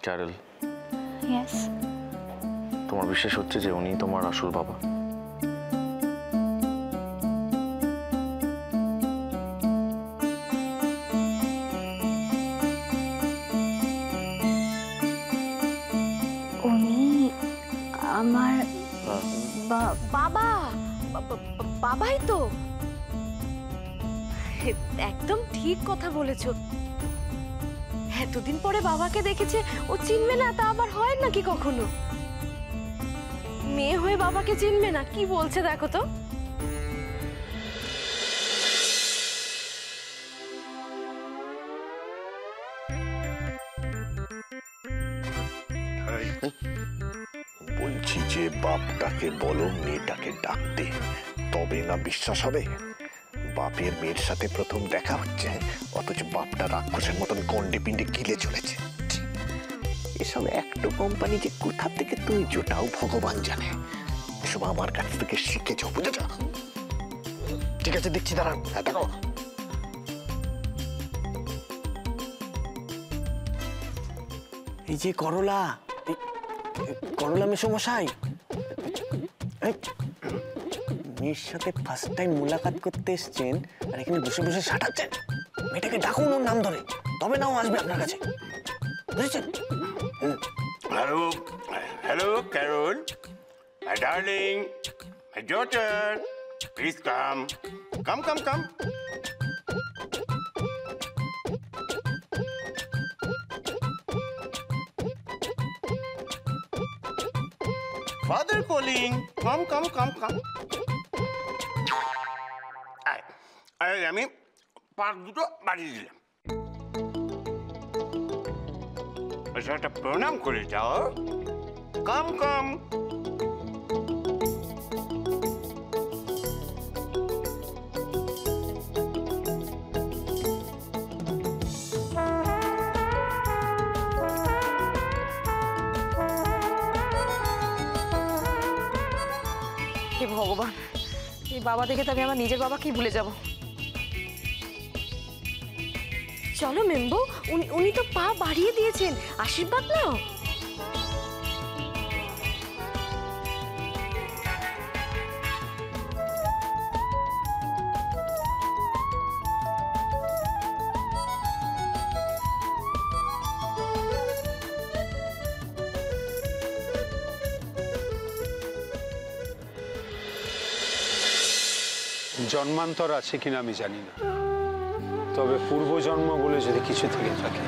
Carroll, yes. তোমার বিশ্বাস হচ্ছে যে উনি তোমার আসল বাবা? উনি আমার বাবা, বাবাই তো। একদম ঠিক কথা বলেছো। এতদিন পরে বাবাকে দেখেছে, ও চিনবে না তা আবার হয় নাকি কখনো? মেয়ে হয়ে বাবাকে চিনবে না, কি বলছে দেখো তো। বলছি যে বাপটাকে বলো মেয়েটাকে ডাকতে, তবে না বিশ্বাস হবে। বাপের মেয়ের সাথে প্রথম দেখা হচ্ছে, অথচ বাপটা রাক্ষসের মতন গন্ডে পিণ্ডে গিলে চলেছে। এসব একটু কোম্পানি যে কোথা থেকে তুই জোটাও ভগবান জানে। এসব আমার কাছ থেকে শিখেছ, বুঝেছ? ঠিক আছে, দেখছি, দাঁড়ান। হ্যাঁ, দেখো। এই যে করলা, করলা মেসোমশাই, মেয়ের সাথে ফার্স্ট টাইম মুলাকাত করতে এসছেন আর এখানে বসে বসে সাঁটাচ্ছেন। মেয়েটাকে ডাকুন ওর নাম ধরে, তবে নাও আসবে আপনার কাছে, বুঝেছেন? Hello, hello Carol, my darling, my daughter, please come, come come come. Father calling. Come, come, come, come. আমি পাক দুটো বাড়িয়ে দিলাম। একটা প্রণাম করে যাও। কাম কাম। হে ভগবান, এই বাবা দেখে তো আমি আমার নিজের বাবাকেই ভুলে যাব। চলো মেম্বু, উনি তো পা বাড়িয়ে দিয়েছেন, আশীর্বাদ নাও। জন্মান্তর আছে কিনা আমি জানি না, তবে পূর্বজন্ম বলে যদি কিছু থেকে থাকে